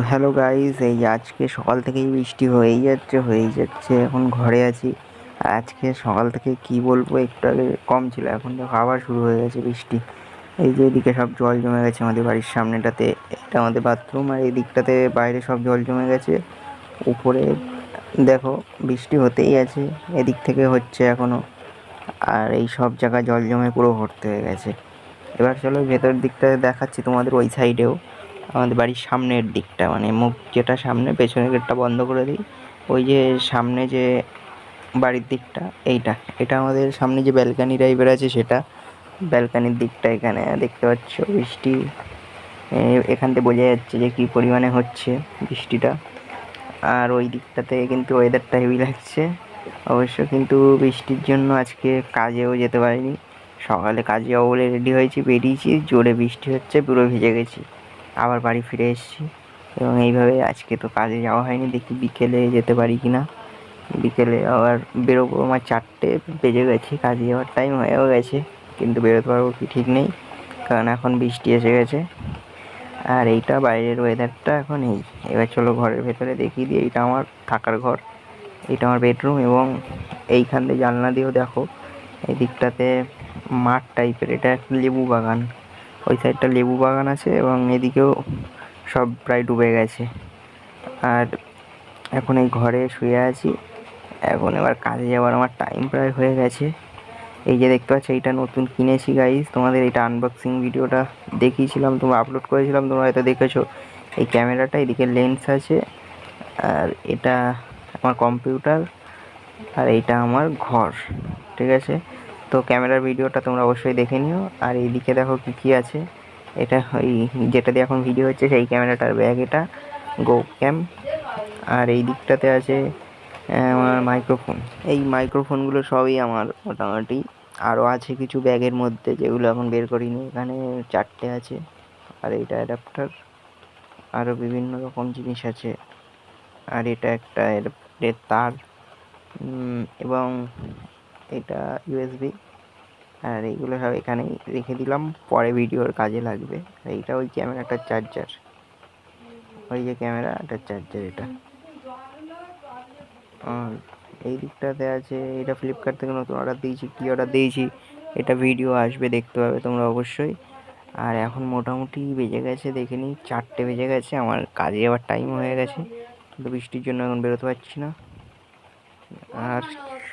Hello guys, এই আজকে সকাল থেকেই বৃষ্টি হয়েই যাচ্ছে। এখন ঘরে আছি। আর আজকে সকাল থেকে কি বলবো, একটু আগে কম ছিল, এখন দেখো আবার শুরু হয়ে গেছে বৃষ্টি। এই যে এদিকে সব জল জমে গেছে আমাদের বাড়ির সামনেটাতে, এটা আমাদের বাথরুম, আর এই দিকটাতে বাইরে সব জল জমে গেছে। উপরে দেখো বৃষ্টি হতেই আছে, এদিক থেকে হচ্ছে এখনো, আর এই সব জায়গায় জল জমে পুরো ভর্তি হয়ে গেছে। এবার চলো ভেতর দিকটা দেখাচ্ছি তোমাদের, ওই সাইডেও আমাদের বাড়ির সামনের দিকটা, মানে মুখ যেটা সামনে, পেছনের গেটটা বন্ধ করে দিই। ওই যে সামনে যে বাড়ির দিকটা, এটা আমাদের সামনে যে ব্যালকানি টাইপের আছে, সেটা ব্যালকানির দিকটা। এখানে দেখতে পাচ্ছ বৃষ্টি, এখান থেকে বোঝা যাচ্ছে যে কী পরিমাণে হচ্ছে বৃষ্টিটা। আর ওই দিকটাতে কিন্তু ওয়েদারটা হেভি লাগছে অবশ্য, কিন্তু বৃষ্টির জন্য আজকে কাজেও যেতে পারিনি। সকালে কাজে যাবো বলে রেডি হয়েছি, বেরিয়েছি, জোরে বৃষ্টি হচ্ছে, পুরো ভিজে গেছি। আবার বাড়ি ফিরে এসেছি, এবং এইভাবে আজকে তো কাজে যাওয়া হয়নি। দেখি বিকেলে যেতে পারি কি না। বিকেলে আবার বেরোবো, আমার 4টে বেজে গেছে, কাজে যাওয়ার টাইম হয়েও গেছে, কিন্তু বেরোতে পারবো কি ঠিক নেই, কারণ এখন বৃষ্টি এসে গেছে। আর এইটা বাইরের ওয়েদারটা এখন এই। এবার চলো ঘরের ভেতরে দেখিয়ে দিই। এইটা আমার থাকার ঘর, এটা আমার বেডরুম, এবং এইখান দিয়ে জানলা দিয়েও দেখো এই দিকটাতে মাঠ টাইপের, এটা একটা লেবু বাগান। ওই সাইডটা লেবু বাগান আছে, এবং এদিকেও সব প্রায় ডুবে গেছে। আর এখন এই ঘরে শুয়ে আছি। এখন এবার কাজে যাওয়ার আমার টাইম প্রায় হয়ে গেছে। এই যে দেখতে পাচ্ছ, এইটা নতুন কিনেছি গাইজ, তোমাদের এটা আনবক্সিং ভিডিওটা দেখিয়েছিলাম, তোমরা আপলোড করেছিলাম, তোমরা হয়তো দেখেছো। এই ক্যামেরাটা, এদিকে লেন্স আছে, আর এটা আমার কম্পিউটার, আর এইটা আমার ঘর, ঠিক আছে। তো ক্যামেরার ভিডিওটা তোমরা অবশ্যই দেখে নিও। আর এইদিকে দেখো কী কী আছে, এটা ওই যেটা দিয়ে এখন ভিডিও হচ্ছে সেই ক্যামেরাটার ব্যাগ, এটা গো ক্যাম। আর এই দিকটাতে আছে আমার মাইক্রোফোন। এই মাইক্রোফোনগুলো সবই আমার মোটামুটি। আরও আছে কিছু ব্যাগের মধ্যে, যেগুলো এখন বের করিনি। এখানে 4টে আছে, আর এইটা অ্যাডাপ্টার, আরও বিভিন্ন রকম জিনিস আছে। আর এটা একটা এর তার, এবং এটা ইউএসবি। আর এইগুলো সব এখানেই রেখে দিলাম, পরে ভিডিওর কাজে লাগবে। আর এইটা ওই ক্যামেরাটার চার্জার, ওই যে ক্যামেরাটার চার্জার এটা। আর এই দিকটাতে আছে, এটা ফ্লিপকার্ট থেকে নতুন অর্ডার দিয়েছি। কী অর্ডার দিয়েছি এটা ভিডিও আসবে, দেখতে পাবে তোমরা অবশ্যই। আর এখন মোটামুটি বেজে গেছে, দেখে নিই 4টে বেজে গেছে, আমার কাজে যাওয়ার টাইম হয়ে গেছে, কিন্তু বৃষ্টির জন্য এখন বেরোতে পারছি না। আর